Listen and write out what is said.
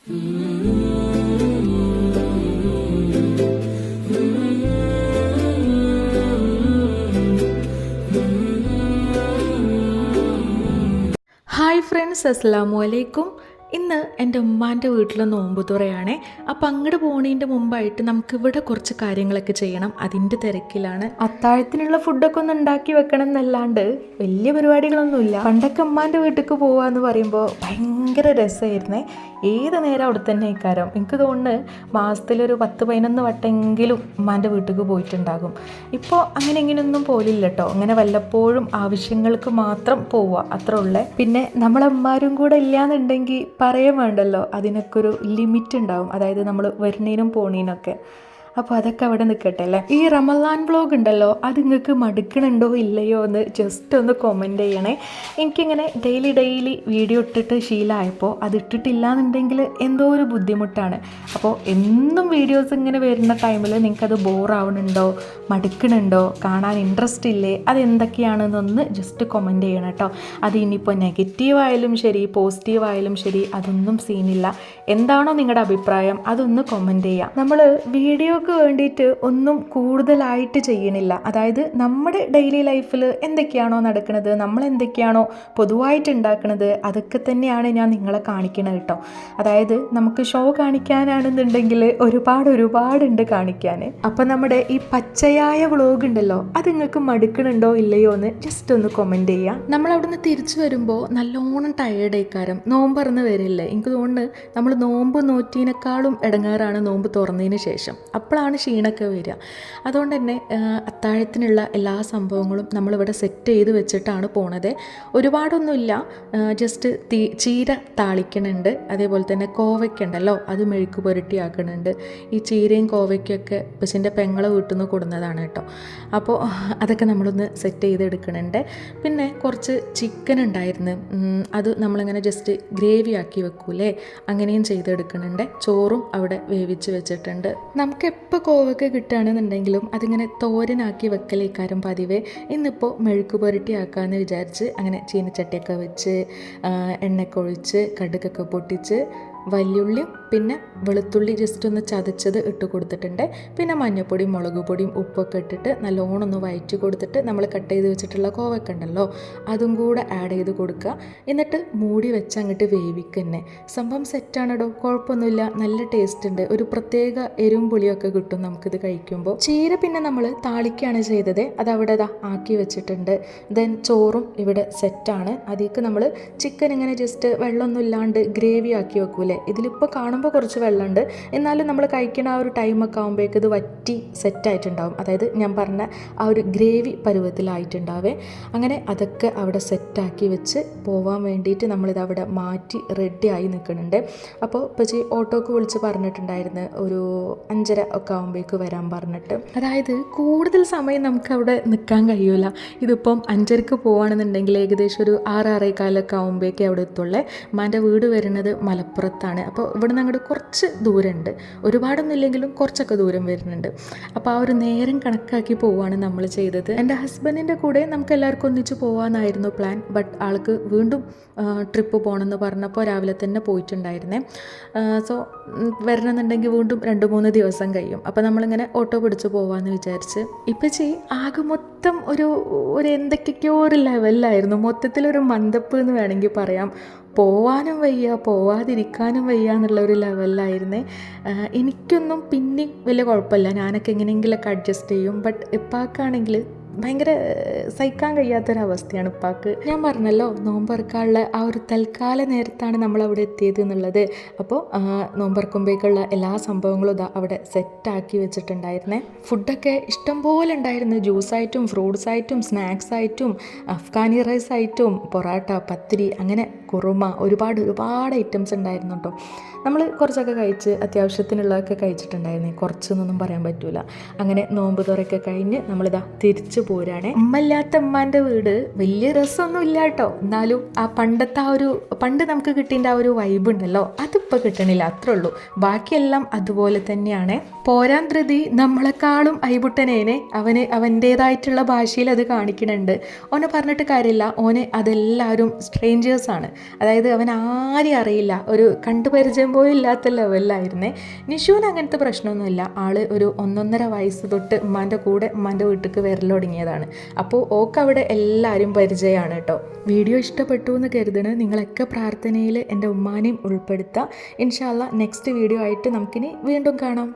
Hi friends, അസ്സലാമു അലൈക്കും. ഇന്ന് എൻ്റെ ഉമ്മാൻ്റെ വീട്ടിൽ നോമ്പ് തുറയാണേ. അപ്പോൾ അങ്ങോട്ട് പോണതിൻ്റെ മുമ്പായിട്ട് നമുക്കിവിടെ കുറച്ച് കാര്യങ്ങളൊക്കെ ചെയ്യണം. അതിൻ്റെ തിരക്കിലാണ്. അത്താഴത്തിനുള്ള ഫുഡൊക്കെ ഒന്ന് ഉണ്ടാക്കി വെക്കണം എന്നല്ലാണ്ട് വലിയ പരിപാടികളൊന്നുമില്ല. പണ്ടൊക്കെ ഉമ്മാൻ്റെ വീട്ടിലേക്ക് പോകാമെന്ന് പറയുമ്പോൾ ഭയങ്കര രസമായിരുന്നേ. ഏത് നേരം അവിടെ തന്നെ ഇക്കാരം. എനിക്ക് തോന്നുന്നു മാസത്തിലൊരു 10-11 വട്ടെങ്കിലും ഉമ്മാൻ്റെ വീട്ടിലേക്ക് പോയിട്ടുണ്ടാകും. ഇപ്പോൾ അങ്ങനെ ഇങ്ങനെയൊന്നും പോലില്ല കേട്ടോ. അങ്ങനെ വല്ലപ്പോഴും ആവശ്യങ്ങൾക്ക് മാത്രം പോവുക, അത്ര ഉള്ളേ. പിന്നെ നമ്മളമ്മമാരും കൂടെ ഇല്ലയെന്നുണ്ടെങ്കിൽ പറയാൻ വേണ്ടല്ലോ, അതിനൊക്കെ ഒരു ലിമിറ്റ് ഉണ്ടാവും. അതായത് നമ്മൾ വരുന്നതിനും പോണീനൊക്കെ. അപ്പോൾ അതൊക്കെ അവിടെ നിൽക്കട്ടെ അല്ലേ. ഈ റമളാൻ വ്ലോഗ് ഉണ്ടല്ലോ, അത് നിങ്ങൾക്ക് മടുക്കണുണ്ടോ ഇല്ലയോ എന്ന് ജസ്റ്റ് ഒന്ന് കമൻറ്റ് ചെയ്യണേ. എനിക്കിങ്ങനെ ഡെയിലി വീഡിയോ ഇട്ടിട്ട് ശീലമായപ്പോൾ അത് ഇട്ടിട്ടില്ല എന്നുണ്ടെങ്കിൽ എന്തോ ഒരു ബുദ്ധിമുട്ടാണ്. അപ്പോൾ എന്നും വീഡിയോസ് ഇങ്ങനെ വരുന്ന ടൈമിൽ നിങ്ങൾക്കത് ബോറാവണുണ്ടോ, മടുക്കണുണ്ടോ, കാണാൻ ഇൻട്രസ്റ്റ് ഇല്ലേ, അതെന്തൊക്കെയാണെന്നൊന്ന് ജസ്റ്റ് കമൻറ്റ് ചെയ്യണം കേട്ടോ. അത് ഇനിയിപ്പോൾ നെഗറ്റീവായാലും ശരി പോസിറ്റീവായാലും ശരി, അതൊന്നും സീനില്ല. എന്താണോ നിങ്ങളുടെ അഭിപ്രായം അതൊന്ന് കമൻറ്റ് ചെയ്യാം. നമ്മൾ വീഡിയോക്ക് വേണ്ടിയിട്ട് ഒന്നും കൂടുതലായിട്ട് ചെയ്യണില്ല. അതായത് നമ്മുടെ ഡെയിലി ലൈഫിൽ എന്തൊക്കെയാണോ നടക്കുന്നത്, നമ്മൾ എന്തൊക്കെയാണോ പൊതുവായിട്ട് ഉണ്ടാക്കുന്നത്, അതൊക്കെ തന്നെയാണ് ഞാൻ നിങ്ങളെ കാണിക്കണത് കേട്ടോ. അതായത് നമുക്ക് ഷോ കാണിക്കാനാണെന്നുണ്ടെങ്കിൽ ഒരുപാടുണ്ട് കാണിക്കാൻ. അപ്പം നമ്മുടെ ഈ പച്ചയായ വ്ളോഗ് ഉണ്ടല്ലോ, അത് നിങ്ങൾക്ക് മടുക്കണുണ്ടോ ഇല്ലയോ എന്ന് ജസ്റ്റ് ഒന്ന് കമൻറ്റ് ചെയ്യാം. നമ്മളവിടുന്ന് തിരിച്ചു വരുമ്പോൾ നല്ലോണം ടയേർഡേക്കാരം. നോമ്പ് തുറന്ന് വരില്ലേ. എനിക്ക് തോന്നുന്നു നമ്മൾ നോമ്പ് നോറ്റീനേക്കാളും ഇടങ്ങാറാണ് നോമ്പ് തുറന്നതിന് ശേഷം. അപ്പോഴാണ് ക്ഷീണമൊക്കെ വരിക. അതുകൊണ്ട് തന്നെ അത്താഴത്തിനുള്ള എല്ലാ സംഭവങ്ങളും നമ്മളിവിടെ സെറ്റ് ചെയ്ത് വെച്ചിട്ടാണ് പോണത്. ഒരുപാടൊന്നുമില്ല, ജസ്റ്റ് ചീര താളിക്കണുണ്ട്. അതേപോലെ തന്നെ കോവയ്ക്കുണ്ടല്ലോ, അത് മെഴുക്ക് പുരട്ടിയാക്കണുണ്ട്. ഈ ചീരയും കോവയ്ക്കൊക്കെ പശുവിൻ്റെ പെങ്ങളെ വീട്ടിൽ നിന്ന് കൊടുന്നതാണ് കേട്ടോ. അപ്പോൾ അതൊക്കെ നമ്മളൊന്ന് സെറ്റ് ചെയ്തെടുക്കണുണ്ട്. പിന്നെ കുറച്ച് ചിക്കൻ ഉണ്ടായിരുന്നു, അത് നമ്മളിങ്ങനെ ജസ്റ്റ് ഗ്രേവി ആക്കി വെക്കൂലേ, അങ്ങനെയും ചെയ്തെടുക്കണുണ്ട്. ചോറും അവിടെ വേവിച്ച് വെച്ചിട്ടുണ്ട്. നമുക്ക് എപ്പോൾ കോവൊക്കെ കിട്ടുകയാണെന്നുണ്ടെങ്കിലും അതിങ്ങനെ തോരനാക്കി വെക്കലേക്കാരം പതിവ്. ഇന്നിപ്പോൾ മെഴുക്ക് പുരട്ടി ആക്കാമെന്ന് വിചാരിച്ച് അങ്ങനെ ചീനച്ചട്ടിയൊക്കെ വെച്ച് എണ്ണയൊക്കെ ഒഴിച്ച് കടുകൊക്കെ പൊട്ടിച്ച് വലിയുള്ളിയും പിന്നെ വെളുത്തുള്ളി ജസ്റ്റ് ഒന്ന് ചതച്ചത് ഇട്ട് കൊടുത്തിട്ടുണ്ട്. പിന്നെ മഞ്ഞൾപ്പൊടിയും മുളക് പൊടിയും ഉപ്പൊക്കെ ഇട്ടിട്ട് നല്ലോണം ഒന്ന് വഴറ്റി കൊടുത്തിട്ട് നമ്മൾ കട്ട് ചെയ്ത് വെച്ചിട്ടുള്ള കോവക്ക ഉണ്ടല്ലോ, അതും കൂടെ ആഡ് ചെയ്ത് കൊടുക്കുക. എന്നിട്ട് മൂടി വെച്ച് അങ്ങോട്ട് വേവിക്കന്നെ. സംഭവം സെറ്റാണോ, കുഴപ്പമൊന്നുമില്ല, നല്ല ടേസ്റ്റ് ഉണ്ട്. ഒരു പ്രത്യേക എരിവും പുളിയൊക്കെ കിട്ടും നമുക്കിത് കഴിക്കുമ്പോൾ. ചീര പിന്നെ നമ്മൾ താളിക്കുകയാണ് ചെയ്തത്, അത് അവിടെ ആക്കി വെച്ചിട്ടുണ്ട്. ദെൻ ചോറും ഇവിടെ സെറ്റാണ്. അതിലേക്ക് നമ്മൾ ചിക്കൻ ഇങ്ങനെ ജസ്റ്റ് വെള്ളമൊന്നും ഇല്ലാണ്ട് ഗ്രേവി ആക്കി വെക്കൂലേ, ഇതിലിപ്പോൾ കാണുമ്പോൾ കുറച്ച് വെള്ളമുണ്ട്, എന്നാലും നമ്മൾ കഴിക്കുന്ന ആ ഒരു ടൈമൊക്കെ ആകുമ്പോഴേക്ക് ഇത് വറ്റി സെറ്റായിട്ടുണ്ടാവും. അതായത് ഞാൻ പറഞ്ഞ ആ ഒരു ഗ്രേവി പരുവത്തിലായിട്ടുണ്ടാവേ. അങ്ങനെ അതൊക്കെ അവിടെ സെറ്റാക്കി വെച്ച് പോവാൻ വേണ്ടിയിട്ട് നമ്മളിത് അവിടെ മാറ്റി റെഡിയായി നിൽക്കുന്നുണ്ട്. അപ്പോൾ ഇപ്പച്ചി ഓട്ടോക്ക് വിളിച്ച് പറഞ്ഞിട്ടുണ്ടായിരുന്നു ഒരു 5:30 ഒക്കെ ആകുമ്പോഴേക്ക് വരാൻ പറഞ്ഞിട്ട്. അതായത് കൂടുതൽ സമയം നമുക്ക് അവിടെ നിൽക്കാൻ കഴിയില്ല. ഇതിപ്പം 5:30 പോവുകയാണെന്നുണ്ടെങ്കിൽ ഏകദേശം ഒരു 6-6:15 ആകുമ്പോഴേക്ക് അവിടെ എത്തുള്ളേ. ഉമ്മാൻ്റെ വീട് വരുന്നത് മലപ്പുറത്താണ്. അപ്പോൾ ഇവിടെ നിന്ന് അങ്ങോട്ട് കുറച്ച് ദൂരമുണ്ട്, ഒരുപാടൊന്നും ഇല്ലെങ്കിലും കുറച്ചൊക്കെ ദൂരം വരുന്നുണ്ട്. അപ്പോൾ ആ ഒരു നേരം കണക്കാക്കി പോവുകയാണ് നമ്മൾ ചെയ്തത്. എൻ്റെ ഹസ്ബൻഡിൻ്റെ കൂടെ നമുക്ക് എല്ലാവർക്കും ഒന്നിച്ച് പോകാമെന്നായിരുന്നു പ്ലാൻ. ബട്ട് ആൾക്ക് വീണ്ടും ട്രിപ്പ് പോകണമെന്ന് പറഞ്ഞപ്പോൾ രാവിലെ തന്നെ പോയിട്ടുണ്ടായിരുന്നേ. സോ വരണമെന്നുണ്ടെങ്കിൽ വീണ്ടും 2-3 ദിവസം കഴിയും. അപ്പോൾ നമ്മളിങ്ങനെ ഓട്ടോ പിടിച്ച് പോകാമെന്ന് വിചാരിച്ച്. ഇപ്പം ആകെ മൊത്തം ഒരു എന്തൊക്കെയോ ഒരു ലെവലിലായിരുന്നു. മൊത്തത്തിലൊരു മന്ദപ്പ് എന്ന് വേണമെങ്കിൽ പറയാം. പോവാനും വയ്യ പോവാതിരിക്കാനും വയ്യ എന്നുള്ള ഒരു ലെവലിലായിരുന്നേ. എനിക്കൊന്നും പിന്നെയും വലിയ കുഴപ്പമില്ല, ഞാനൊക്കെ എങ്ങനെയെങ്കിലൊക്കെ അഡ്ജസ്റ്റ് ചെയ്യും. ബട്ട് ഇപ്പാക്കാണെങ്കിൽ ഭയങ്കര സഹിക്കാൻ കഴിയാത്തൊരവസ്ഥയാണ് ഇപ്പാക്ക്. ഞാൻ പറഞ്ഞല്ലോ നോമ്പറക്കാനുള്ള ആ ഒരു തൽക്കാല നേരത്താണ് നമ്മൾ അവിടെ എത്തിയത് എന്നുള്ളത്. അപ്പോൾ നോമ്പറക്കുമ്പോഴേക്കുള്ള എല്ലാ സംഭവങ്ങളും ഇതാ അവിടെ സെറ്റാക്കി വെച്ചിട്ടുണ്ടായിരുന്നേ. ഫുഡൊക്കെ ഇഷ്ടം പോലെ ഉണ്ടായിരുന്നു. ജ്യൂസായിട്ടും ഫ്രൂട്ട്സായിട്ടും സ്നാക്സായിട്ടും അഫ്ഗാനി റൈസായിട്ടും പൊറാട്ട, പത്തിരി, അങ്ങനെ കുറുമ, ഒരുപാട് ഐറ്റംസ് ഉണ്ടായിരുന്നു കേട്ടോ. നമ്മൾ കുറച്ചൊക്കെ കഴിച്ച് അത്യാവശ്യത്തിനുള്ളതൊക്കെ കഴിച്ചിട്ടുണ്ടായിരുന്നു. കുറച്ചൊന്നും പറയാൻ പറ്റൂല. അങ്ങനെ നോമ്പ് തുറയൊക്കെ കഴിഞ്ഞ് നമ്മളിതാ തിരിച്ചു പോരാണേ. ഉമ്മല്ലാത്ത ഉമ്മാൻ്റെ വീട് വലിയ രസമൊന്നും ഇല്ല കേട്ടോ. എന്നാലും ആ പണ്ടത്തെ ആ ഒരു പണ്ട് നമുക്ക് കിട്ടേണ്ട ആ ഒരു വൈബ് ഉണ്ടല്ലോ, അതിപ്പോൾ കിട്ടണില്ല, അത്രേ ഉള്ളൂ. ബാക്കിയെല്ലാം അതുപോലെ തന്നെയാണ്. പോരാൻ ധൃതി നമ്മളെക്കാളും ഐബുട്ടനേനെ അവൻ്റേതായിട്ടുള്ള ഭാഷയിൽ അത് കാണിക്കുന്നുണ്ട്. ഓനെ പറഞ്ഞിട്ട് കാര്യമില്ല, ഓനെ അതെല്ലാവരും സ്ട്രേഞ്ചേഴ്സാണ്. അതായത് അവൻ ആരെയും അറിയില്ല, ഒരു കണ്ടുപരിചയം പോലും ഇല്ലാത്ത ലെവലിലായിരുന്നേ. നിഷുവിന് അങ്ങനത്തെ പ്രശ്നമൊന്നുമില്ല. ആള് ഒരു 1.5 വയസ്സ് തൊട്ട് ഉമ്മാൻ്റെ കൂടെ ഉമ്മാൻ്റെ വീട്ടിലേക്ക് വരൽ തുടങ്ങിയതാണ്. അപ്പോൾ ഓക്ക് അവിടെ എല്ലാവരും പരിചയമാണ് കേട്ടോ. വീഡിയോ ഇഷ്ടപ്പെട്ടു എന്ന് കരുതണ്. നിങ്ങളൊക്കെ പ്രാർത്ഥനയിൽ എൻ്റെ ഉമ്മാനെയും ഉൾപ്പെടുത്തുക. ഇൻഷാ അല്ലാ നെക്സ്റ്റ് വീഡിയോ ആയിട്ട് നമുക്കിനി വീണ്ടും കാണാം.